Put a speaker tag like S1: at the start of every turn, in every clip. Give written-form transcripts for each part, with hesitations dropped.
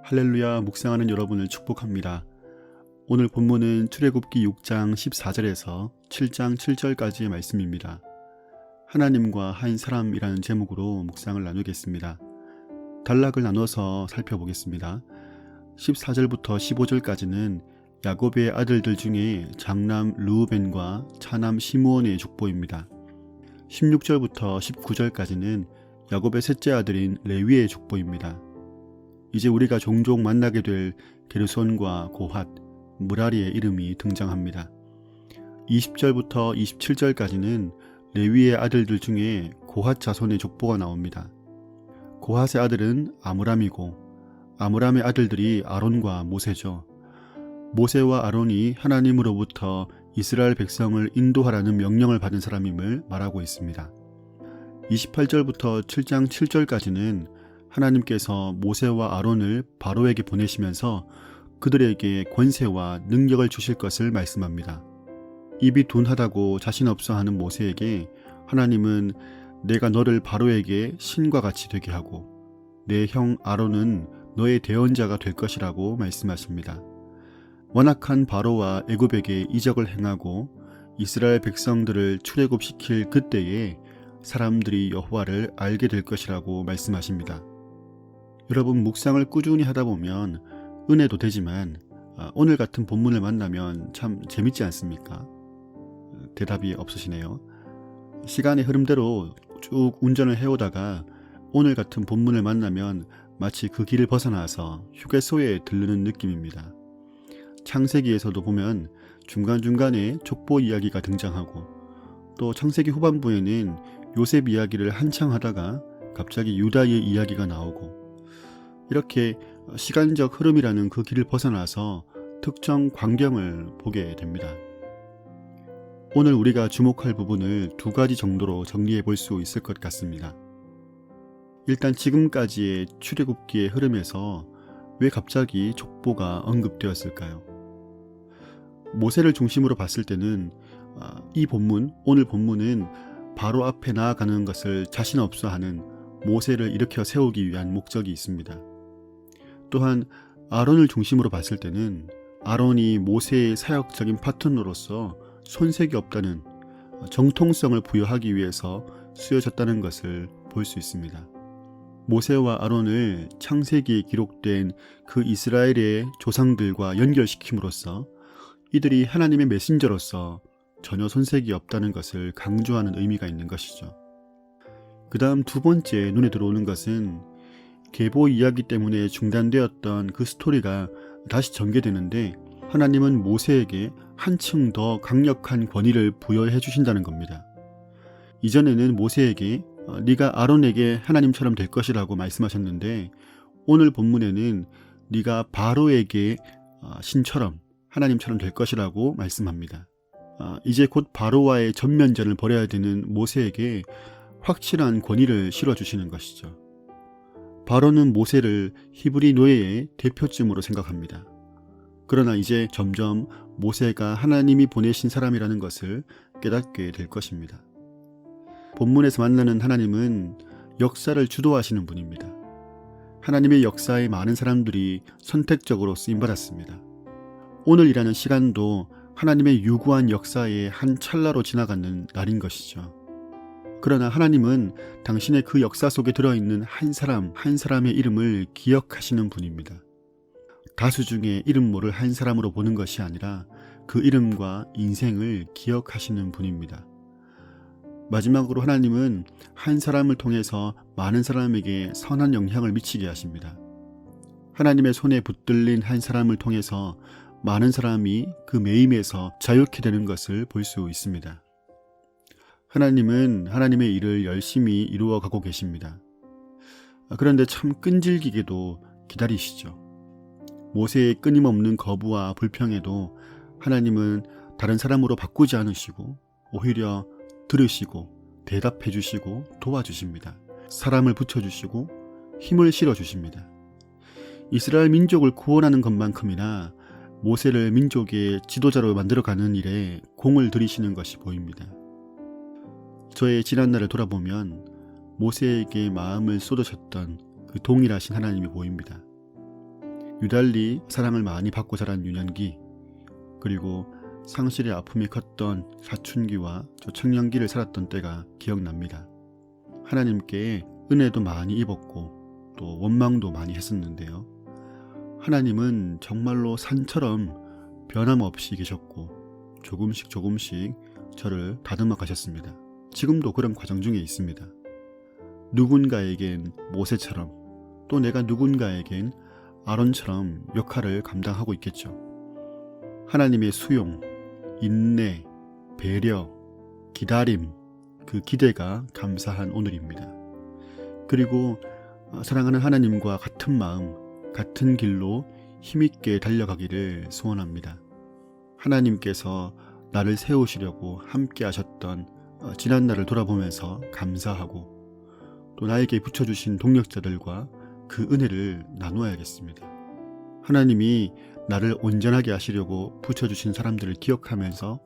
S1: 할렐루야, 묵상하는 여러분을 축복합니다. 오늘 본문은 출애굽기 6장 14절에서 7장 7절까지의 말씀입니다. 하나님과 한 사람이라는 제목으로 묵상을 나누겠습니다. 단락을 나눠서 살펴보겠습니다. 14절부터 15절까지는 야곱의 아들들 중에 장남 르우벤과 차남 시므온의 족보입니다. 16절부터 19절까지는 야곱의 셋째 아들인 레위의 족보입니다. 이제 우리가 종종 만나게 될 게르손과 고핫, 무라리의 이름이 등장합니다. 20절부터 27절까지는 레위의 아들들 중에 고핫 자손의 족보가 나옵니다. 고핫의 아들은 아므람이고 아므람의 아들들이 아론과 모세죠. 모세와 아론이 하나님으로부터 이스라엘 백성을 인도하라는 명령을 받은 사람임을 말하고 있습니다. 28절부터 7장 7절까지는 하나님께서 모세와 아론을 바로에게 보내시면서 그들에게 권세와 능력을 주실 것을 말씀합니다. 입이 둔하다고 자신 없어 하는 모세에게 하나님은 내가 너를 바로에게 신과 같이 되게 하고 내 형 아론은 너의 대언자가 될 것이라고 말씀하십니다. 완악한 바로와 애굽에게 이적을 행하고 이스라엘 백성들을 출애굽시킬 그때에 사람들이 여호와를 알게 될 것이라고 말씀하십니다. 여러분, 묵상을 꾸준히 하다 보면 은혜도 되지만 오늘 같은 본문을 만나면 참 재밌지 않습니까? 대답이 없으시네요. 시간의 흐름대로 쭉 운전을 해오다가 오늘 같은 본문을 만나면 마치 그 길을 벗어나서 휴게소에 들르는 느낌입니다. 창세기에서도 보면 중간중간에 족보 이야기가 등장하고 또 창세기 후반부에는 요셉 이야기를 한창 하다가 갑자기 유다의 이야기가 나오고 이렇게 시간적 흐름이라는 그 길을 벗어나서 특정 광경을 보게 됩니다. 오늘 우리가 주목할 부분을 두 가지 정도로 정리해 볼 수 있을 것 같습니다. 일단 지금까지의 출애굽기의 흐름에서 왜 갑자기 족보가 언급되었을까요? 모세를 중심으로 봤을 때는 오늘 본문은 바로 앞에 나아가는 것을 자신 없어 하는 모세를 일으켜 세우기 위한 목적이 있습니다. 또한 아론을 중심으로 봤을 때는 아론이 모세의 사역적인 파트너로서 손색이 없다는 정통성을 부여하기 위해서 쓰여졌다는 것을 볼 수 있습니다. 모세와 아론을 창세기에 기록된 그 이스라엘의 조상들과 연결시킴으로써 이들이 하나님의 메신저로서 전혀 손색이 없다는 것을 강조하는 의미가 있는 것이죠. 그 다음 두 번째 눈에 들어오는 것은 계보 이야기 때문에 중단되었던 그 스토리가 다시 전개되는데 하나님은 모세에게 한층 더 강력한 권위를 부여해 주신다는 겁니다. 이전에는 모세에게 네가 아론에게 하나님처럼 될 것이라고 말씀하셨는데 오늘 본문에는 네가 바로에게 신처럼 하나님처럼 될 것이라고 말씀합니다. 이제 곧 바로와의 전면전을 벌여야 되는 모세에게 확실한 권위를 실어주시는 것이죠. 바로는 모세를 히브리 노예의 대표쯤으로 생각합니다. 그러나 이제 점점 모세가 하나님이 보내신 사람이라는 것을 깨닫게 될 것입니다. 본문에서 만나는 하나님은 역사를 주도하시는 분입니다. 하나님의 역사에 많은 사람들이 선택적으로 쓰임받았습니다. 오늘이라는 시간도 하나님의 유구한 역사의 한 찰나로 지나가는 날인 것이죠. 그러나 하나님은 당신의 그 역사 속에 들어있는 한 사람 한 사람의 이름을 기억하시는 분입니다. 다수 중에 이름 모를 한 사람으로 보는 것이 아니라 그 이름과 인생을 기억하시는 분입니다. 마지막으로 하나님은 한 사람을 통해서 많은 사람에게 선한 영향을 미치게 하십니다. 하나님의 손에 붙들린 한 사람을 통해서 많은 사람이 그 매임에서 자유케 되는 것을 볼 수 있습니다. 하나님은 하나님의 일을 열심히 이루어가고 계십니다. 그런데 참 끈질기게도 기다리시죠. 모세의 끊임없는 거부와 불평에도 하나님은 다른 사람으로 바꾸지 않으시고 오히려 들으시고 대답해 주시고 도와주십니다. 사람을 붙여주시고 힘을 실어주십니다. 이스라엘 민족을 구원하는 것만큼이나 모세를 민족의 지도자로 만들어가는 일에 공을 들이시는 것이 보입니다. 저의 지난날을 돌아보면 모세에게 마음을 쏟으셨던 그 동일하신 하나님이 보입니다. 유달리 사랑을 많이 받고 자란 유년기, 그리고 상실의 아픔이 컸던 사춘기와 청년기를 살았던 때가 기억납니다. 하나님께 은혜도 많이 입었고 또 원망도 많이 했었는데요. 하나님은 정말로 산처럼 변함없이 계셨고 조금씩 저를 다듬어 가셨습니다. 지금도 그런 과정 중에 있습니다. 누군가에겐 모세처럼, 또 내가 누군가에겐 아론처럼 역할을 감당하고 있겠죠. 하나님의 수용, 인내, 배려, 기다림, 그 기대가 감사한 오늘입니다. 그리고 사랑하는 하나님과 같은 마음, 같은 길로 힘있게 달려가기를 소원합니다. 하나님께서 나를 세우시려고 함께 하셨던 지난 날을 돌아보면서 감사하고, 또 나에게 붙여주신 동력자들과 그 은혜를 나누어야겠습니다. 하나님이 나를 온전하게 하시려고 붙여주신 사람들을 기억하면서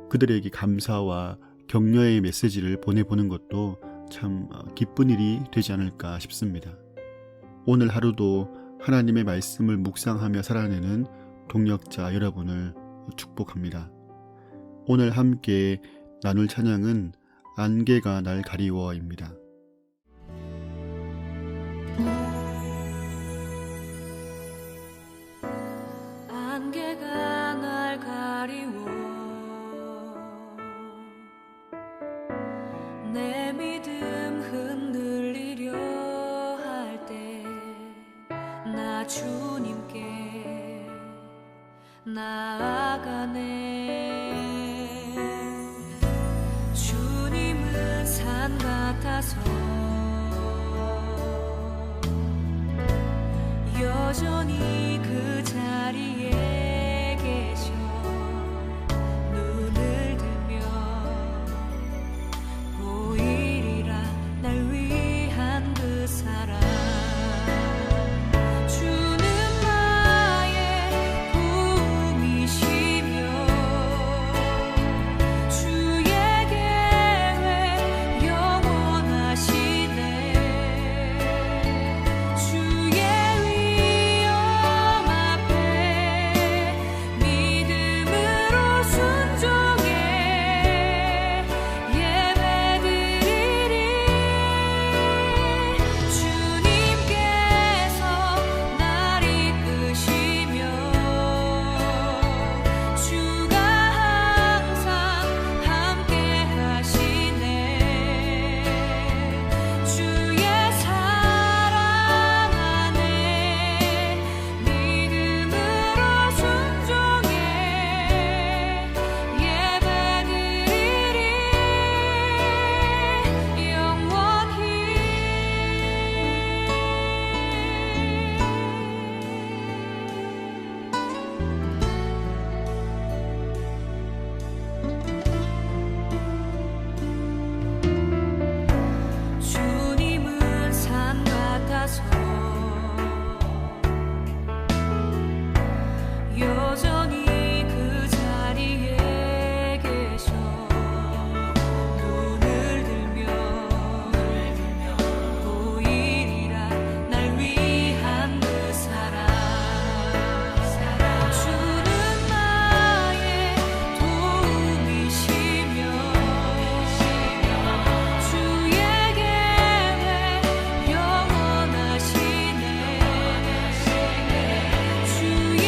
S1: 그들에게 감사와 격려의 메시지를 보내보는 것도 참 기쁜 일이 되지 않을까 싶습니다. 오늘 하루도 하나님의 말씀을 묵상하며 살아내는 동력자 여러분을 축복합니다. 오늘 함께 나눌 찬양은 안개가 날 가리워입니다.
S2: 안개가 날 가리워 내 믿음 흔들리려 할 때 나 주님께 나아가네. 주님은 산 같아서 여전히 그 자리에 계셔. 눈을 들면 보이리라 날 위한 그 사랑. 주는 나의 꿈이시며 주의 계획 영원하시네. 주의 여전히 그 자리에 계셔. 눈을 들면 보이리라 날 위한 그 사랑. 주는 나의 도움이시며 주의 계획 영원하시네. 주의